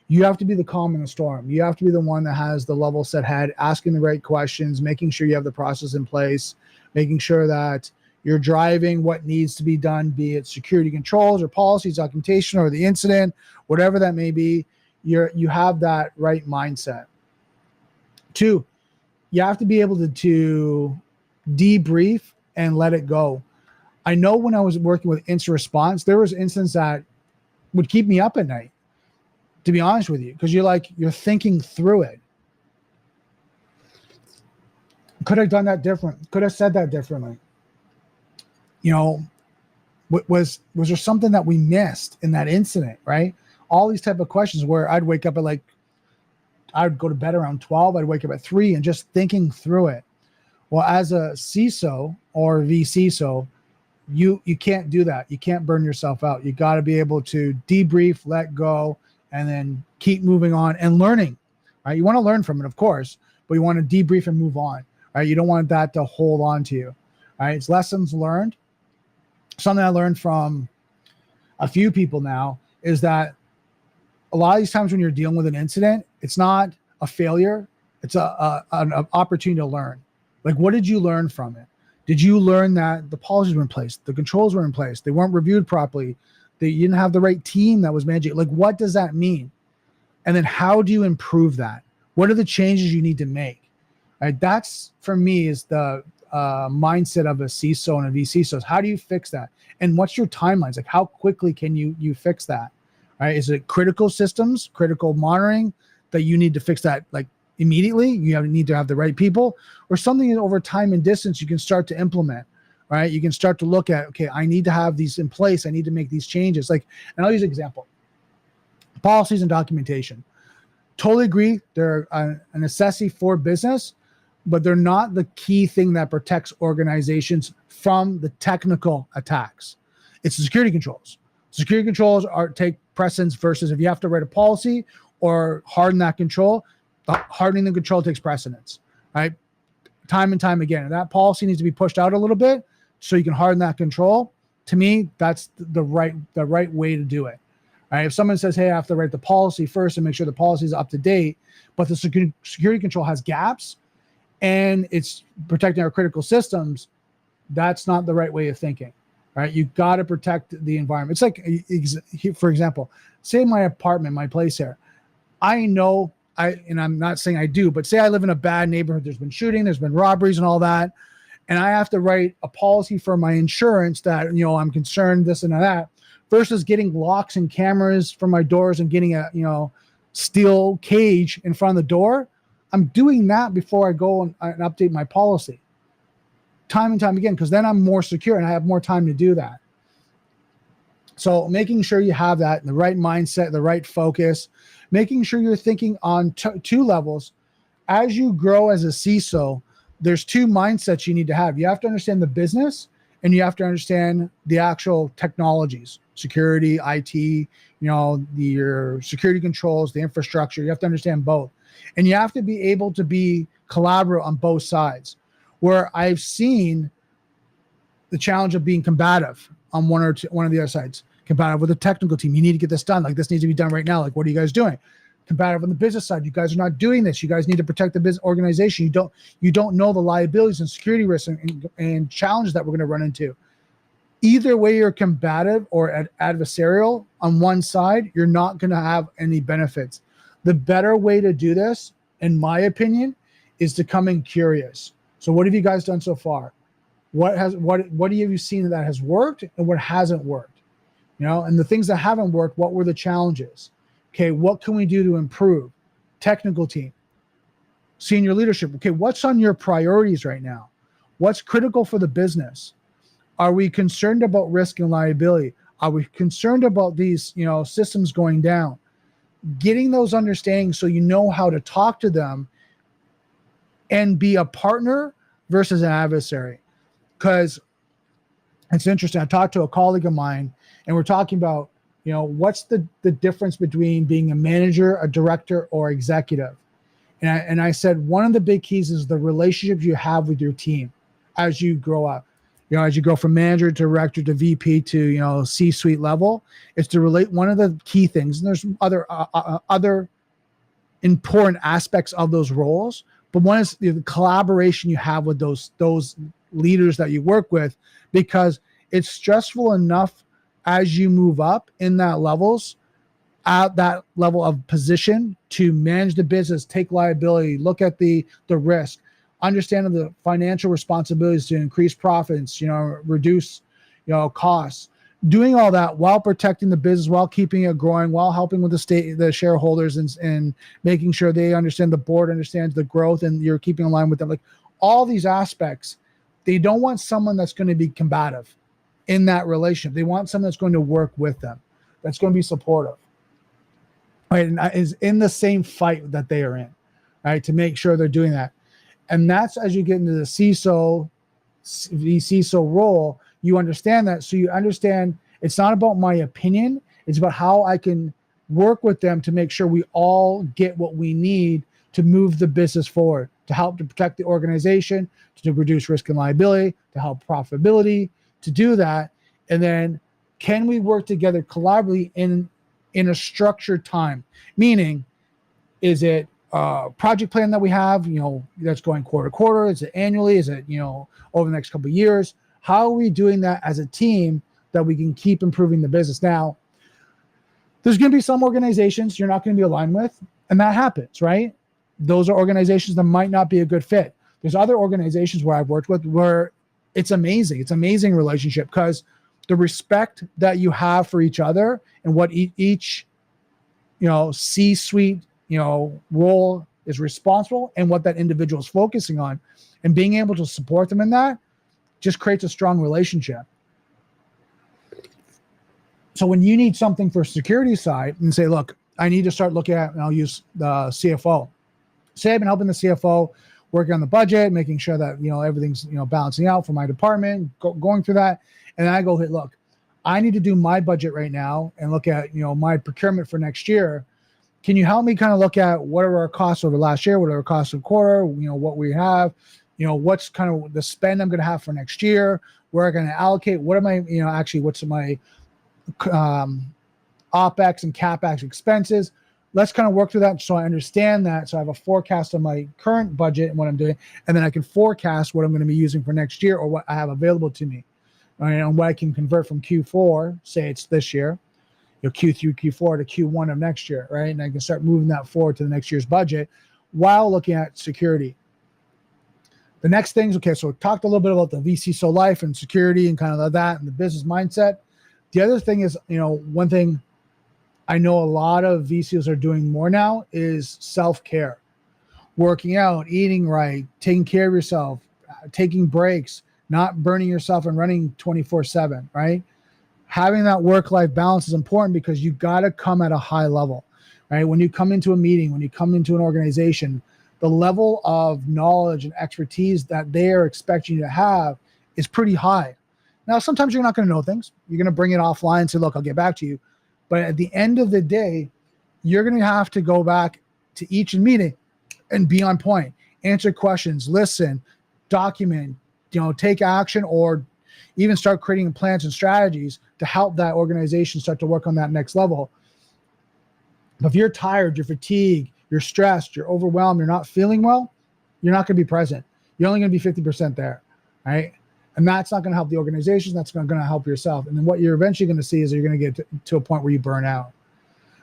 you have to be the calm in the storm. You have to be the one that has the level set head, asking the right questions, making sure you have the process in place, making sure that you're driving what needs to be done, be it security controls or policies, documentation, or the incident, whatever that may be. You have that right mindset. 2, you have to be able to debrief and let it go. I know when I was working with instant response, there was incidents that would keep me up at night, to be honest with you, because you're thinking through it. Could I have done that different? Could I have said that differently? Was there something that we missed in that incident, right? All these type of questions where I'd wake up at I'd go to bed around 12, I'd wake up at 3 and just thinking through it. Well, as a CISO or vCISO, you can't do that. You can't burn yourself out. You got to be able to debrief, let go, and then keep moving on and learning, right? You want to learn from it, of course, but you want to debrief and move on, right? You don't want that to hold on to you, right? It's lessons learned. Something I learned from a few people now is that a lot of these times when you're dealing with an incident, it's not a failure. It's an opportunity to learn. Like, what did you learn from it? Did you learn that the policies were in place, the controls were in place, they weren't reviewed properly, that you didn't have the right team that was managing? Like, what does that mean? And then how do you improve that? What are the changes you need to make? Right? That's, for me, is the mindset of a CISO and a vCISO. How do you fix that? And what's your timelines? Like, how quickly can you fix that? Right? Is it critical systems, critical monitoring that you need to fix that like immediately? You need to have the right people, or something that over time and distance you can start to implement, right? You can start to look at, okay, I need to have these in place. I need to make these changes. Like, and I'll use an example. Policies and documentation. Totally agree. They're a necessity for business, but they're not the key thing that protects organizations from the technical attacks. It's the security controls. Security controls take precedence versus if you have to write a policy or harden that control. Hardening the control takes precedence, right? Time and time again. And that policy needs to be pushed out a little bit so you can harden that control. To me, that's the right way to do it, Right? If someone says, hey, I have to write the policy first and make sure the policy is up to date, but the security control has gaps and it's protecting our critical systems, that's not the right way of thinking, right? You got to protect the environment. It's like, for example, say my apartment, my place here, I know and I'm not saying I do, but say I live in a bad neighborhood, there's been shooting, there's been robberies and all that, and I have to write a policy for my insurance that, I'm concerned this and that, versus getting locks and cameras for my doors and getting a, steel cage in front of the door. I'm doing that before I go and update my policy time and time again, because then I'm more secure and I have more time to do that. So making sure you have that, the right mindset, the right focus, making sure you're thinking on two levels. As you grow as a CISO, there's two mindsets you need to have. You have to understand the business and you have to understand the actual technologies, security, IT, your security controls, the infrastructure. You have to understand both. And you have to be able to be collaborative on both sides. Where I've seen the challenge of being combative on one of the other sides, combative with the technical team. You need to get this done. Like, this needs to be done right now. Like, what are you guys doing? Combative on the business side. You guys are not doing this. You guys need to protect the business organization. You don't know the liabilities and security risks and challenges that we're going to run into. Either way, you're combative or adversarial on one side, you're not going to have any benefits. The better way to do this, in my opinion, is to come in curious. So what have you guys done so far? What have you seen that has worked and what hasn't worked? And the things that haven't worked, what were the challenges? Okay, what can we do to improve? Technical team, senior leadership. Okay, what's on your priorities right now? What's critical for the business? Are we concerned about risk and liability? Are we concerned about these, systems going down? Getting those understandings so you know how to talk to them and be a partner versus an adversary. Because it's interesting. I talked to a colleague of mine and we're talking about, what's the difference between being a manager, a director, or executive? And I said, one of the big keys is the relationships you have with your team as you grow up. As you go from manager to director to VP to, C-suite level, it's to relate. One of the key things, and there's other important aspects of those roles, but one is the collaboration you have with those leaders that you work with, because it's stressful enough as you move up in that levels, at that level of position, to manage the business, take liability, look at the risk, understand the financial responsibilities to increase profits, reduce, costs, doing all that while protecting the business, while keeping it growing, while helping with the shareholders and making sure they understand, the board understands the growth and you're keeping in line with them. Like, all these aspects, they don't want someone that's going to be combative in that relationship. They want someone that's going to work with them, that's going to be supportive, right? And is in the same fight that they are in, right? To make sure they're doing that. And that's, as you get into the vCISO role, you understand that. So you understand it's not about my opinion. It's about how I can work with them to make sure we all get what we need to move the business forward, to help to protect the organization, to reduce risk and liability, to help profitability, to do that. And then can we work together collaboratively in a structured time? Meaning, is it project plan that we have, that's going quarter to quarter? Is it annually? Is it, over the next couple of years? How are we doing that as a team that we can keep improving the business? Now, there's going to be some organizations you're not going to be aligned with, and that happens, right? Those are organizations that might not be a good fit. There's other organizations where I've worked with where it's amazing. It's an amazing relationship, because the respect that you have for each other and what each, C-suite, role is responsible and what that individual is focusing on, and being able to support them in that just creates a strong relationship. So when you need something for security side and say, look, I need to start looking at, and I'll use the CFO. Say I've been helping the CFO working on the budget, making sure that, everything's, balancing out for my department, going through that. And then I go, hey, look, I need to do my budget right now and look at, my procurement for next year. Can you help me kind of look at what are our costs over last year? What are our costs of quarter? What we have, what's kind of the spend I'm going to have for next year? Where I'm going to allocate? What am I, what's my OPEX and CAPEX expenses. Let's kind of work through that so I understand that. So I have a forecast of my current budget and what I'm doing, and then I can forecast what I'm going to be using for next year or what I have available to me. Right, and what I can convert from Q4, say it's this year, Q3, Q4 to Q1 of next year, right? And I can start moving that forward to the next year's budget while looking at security. The next things, okay, so we talked a little bit about the vCISO life and security and kind of that and the business mindset. The other thing is, one thing I know a lot of VCs are doing more now is self-care, working out, eating right, taking care of yourself, taking breaks, not burning yourself and running 24/7, right? Having that work-life balance is important because you got to come at a high level, right? When you come into a meeting, when you come into an organization, the level of knowledge and expertise that they are expecting you to have is pretty high. Now, sometimes you're not going to know things. You're going to bring it offline and say, look, I'll get back to you. But at the end of the day, you're going to have to go back to each meeting and be on point, answer questions, listen, document, take action, or even start creating plans and strategies to help that organization start to work on that next level. But if you're tired, you're fatigued, you're stressed, you're overwhelmed, you're not feeling well, you're not going to be present. You're only going to be 50% there, right? And that's not going to help the organization. That's not going to help yourself. And then what you're eventually going to see is you're going to get to a point where you burn out.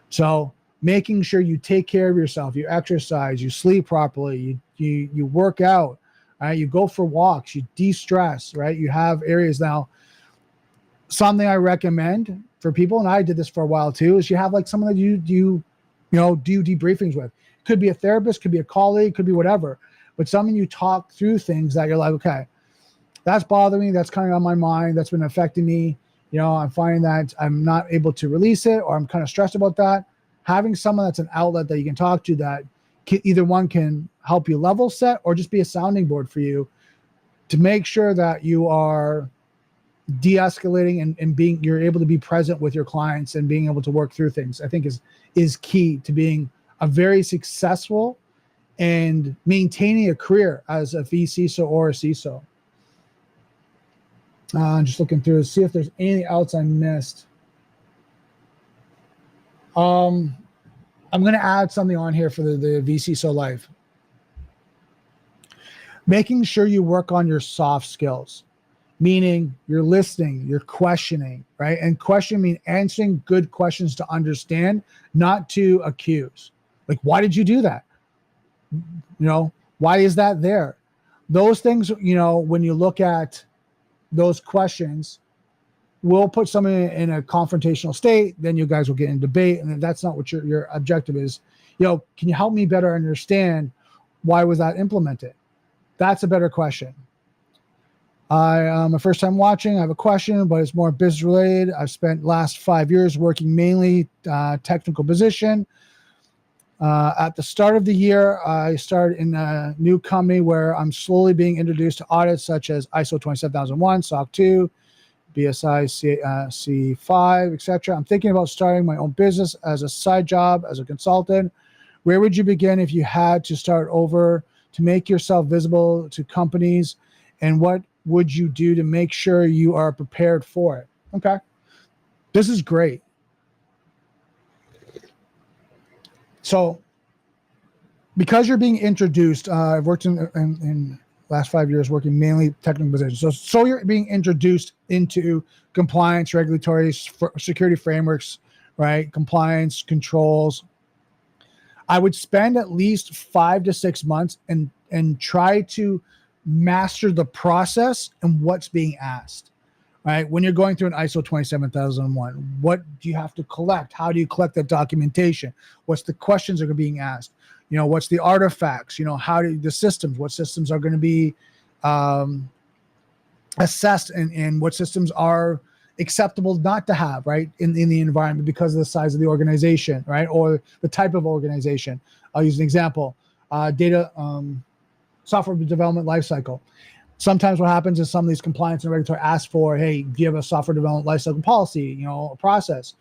So making sure you take care of yourself, you exercise, you sleep properly, you work out, right? You go for walks, you de-stress, right? You have areas now. Something I recommend for people, and I did this for a while too, is you have like someone that you do debriefings with. Could be a therapist, could be a colleague, could be whatever, but someone you talk through things that you're like, okay, that's bothering me, that's kind of on my mind, that's been affecting me. I'm finding that I'm not able to release it, or I'm kind of stressed about that. Having someone that's an outlet that you can talk to that either one can help you level set or just be a sounding board for you to make sure that you are de-escalating and you're able to be present with your clients and being able to work through things, I think is key to being a very successful and maintaining a career as a vCISO or a CISO. I'm just looking through to see if there's anything else I missed. I'm going to add something on here for the vCISO life. Making sure you work on your soft skills, meaning you're listening, you're questioning, right? And question means answering good questions to understand, not to accuse. Like, why did you do that? Why is that there? Those things, when you look at those questions, will put someone in a confrontational state, then you guys will get in debate, and that's not what your objective is. Can you help me better understand why was that implemented? That's a better question. I am a first time watching. I have a question, but it's more business related. I've spent last 5 years working mainly technical position. At the start of the year, I started in a new company where I'm slowly being introduced to audits such as ISO 27001, SOC 2, BSI C5, etc. I'm thinking about starting my own business as a side job, as a consultant. Where would you begin if you had to start over to make yourself visible to companies? And what would you do to make sure you are prepared for it? Okay. This is great. So because you're being introduced, I've worked in last 5 years working mainly technical positions. So you're being introduced into compliance, regulatory, security frameworks, right? Compliance, controls. I would spend at least 5 to 6 months and try to master the process and what's being asked, right? When you're going through an ISO 27001, what do you have to collect? How do you collect that documentation? What's the questions that are being asked? What's the artifacts? How do the systems, what systems are going to be assessed and what systems are acceptable not to have, right, in the environment because of the size of the organization, right, or the type of organization. I'll use an example, software development lifecycle. Sometimes what happens is some of these compliance and regulatory ask for, hey, do you have a software development lifecycle policy, a process?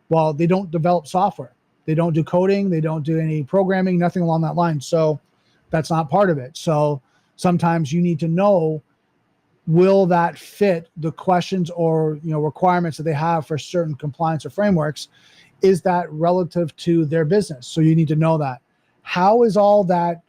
Well, they don't develop software. They don't do coding. They don't do any programming, nothing along that line. So that's not part of it. So sometimes you need to know, will that fit the questions or requirements that they have for certain compliance or frameworks? is that relative to their business? So you need to know that. How is all that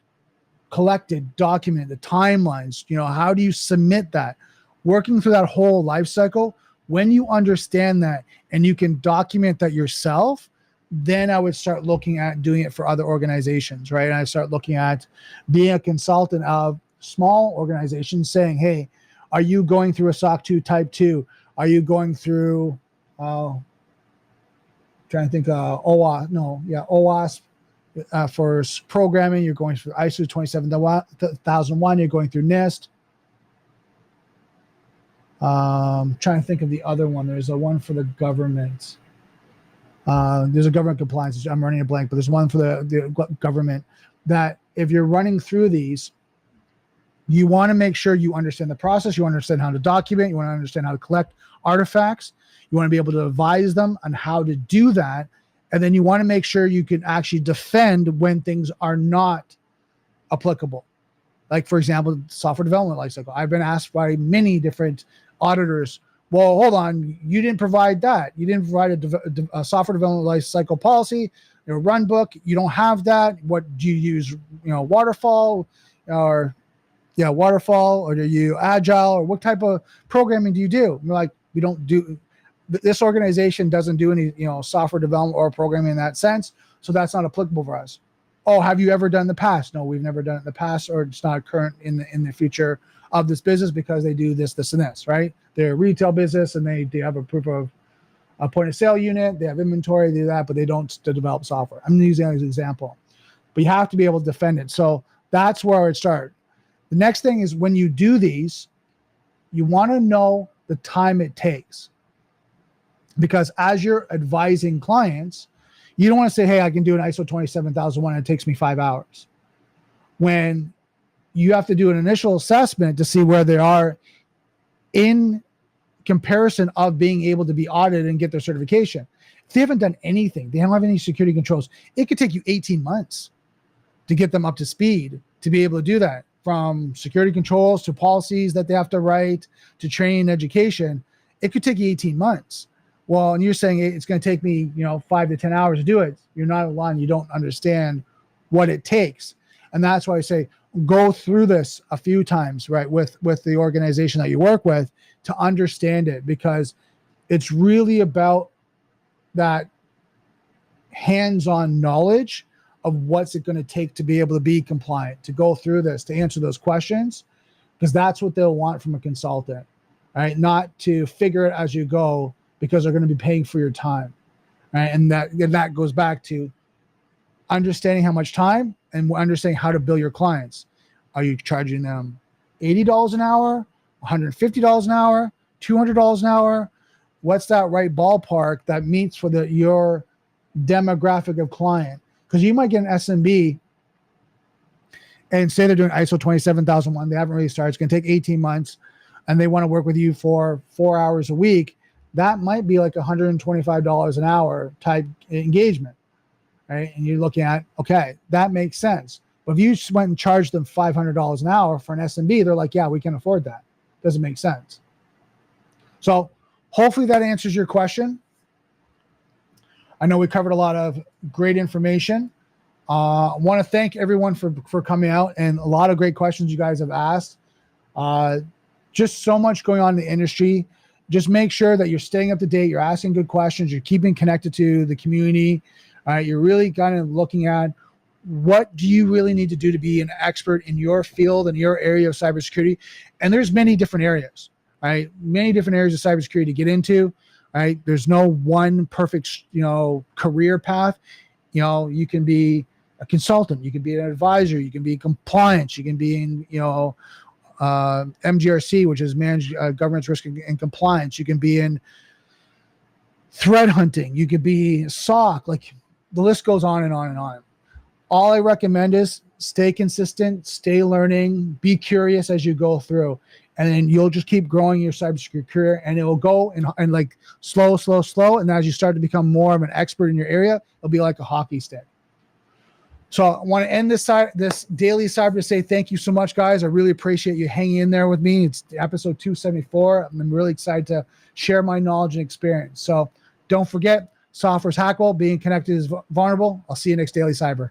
collected, documented, the timelines? How do you submit that? Working through that whole life cycle, when you understand that and you can document that yourself, then I would start looking at doing it for other organizations, right? And I start looking at being a consultant of small organizations, saying, hey, are you going through a SOC 2 type 2? Are you going through, trying to think, OWASP for programming? You're going through ISO 27001. You're going through NIST. Trying to think of the other one. There's a one for the government. There's a government compliance. I'm running a blank, but there's one for the government that if you're running through these, you want to make sure you understand the process. You understand how to document. You want to understand how to collect artifacts. You want to be able to advise them on how to do that. And then you want to make sure you can actually defend when things are not applicable. Like, for example, software development lifecycle. I've been asked by many different auditors, well, hold on, you didn't provide that. You didn't provide a software development lifecycle policy, run book. You don't have that. What do you use? Waterfall or do you agile, or what type of programming do you do? We're like, we don't do. This organization doesn't do any, software development or programming in that sense. So that's not applicable for us. Oh, have you ever done in the past? No, we've never done it in the past, or it's not current in the future of this business because they do this, this, and this, right? They're a retail business and they have a proof of a point of sale unit. They have inventory, they do that, but they don't develop software. I'm using that as an example. But you have to be able to defend it. So that's where I would start. The next thing is when you do these, you want to know the time it takes. Because as you're advising clients, you don't want to say, hey, I can do an ISO 27001 and it takes me 5 hours. When you have to do an initial assessment to see where they are in comparison of being able to be audited and get their certification. If they haven't done anything, they don't have any security controls, it could take you 18 months to get them up to speed to be able to do that. From security controls to policies that they have to write to training and education, it could take you 18 months. Well, and you're saying it's going to take me, 5 to 10 hours to do it. You're not aligned. You don't understand what it takes. And that's why I say, go through this a few times, right, with the organization that you work with to understand it, because it's really about that hands-on knowledge of what's it going to take to be able to be compliant, to go through this, to answer those questions, because that's what they'll want from a consultant, right? Not to figure it as you go, because they're going to be paying for your time, right? And that goes back to understanding how much time and understanding how to bill your clients. Are you charging them $80 an hour, $150 an hour, $200 an hour? What's that right ballpark that meets for your demographic of client? Because you might get an SMB and say they're doing ISO 27001. They haven't really started. It's going to take 18 months and they want to work with you for 4 hours a week. That might be like $125 an hour type engagement, right? And you're looking at, okay, that makes sense. But if you just went and charged them $500 an hour for an SMB, they're like, yeah, we can afford that. Doesn't make sense. So hopefully that answers your question. I know we covered a lot of great information. I want to thank everyone for coming out, and a lot of great questions you guys have asked. Just so much going on in the industry. Just make sure that you're staying up to date. You're asking good questions. You're keeping connected to the community. You're really kind of looking at what do you really need to do to be an expert in your field and your area of cybersecurity. And there's many different areas, right? Many different areas of cybersecurity to get into, right? There's no one perfect, career path. You can be a consultant. You can be an advisor. You can be compliance. You can be in, MGRC, which is managed governance, risk, and compliance. You can be in threat hunting. You could be SOC. Like the list goes on and on and on. All I recommend is stay consistent, stay learning, be curious as you go through, and then you'll just keep growing your cybersecurity career, and it will go and like slow. And as you start to become more of an expert in your area, it'll be like a hockey stick. So I want to end this daily cyber to say thank you so much, guys. I really appreciate you hanging in there with me. It's episode 274. I'm really excited to share my knowledge and experience. So don't forget, Software's hackable. Being connected is vulnerable. I'll see you next Daily Cyber.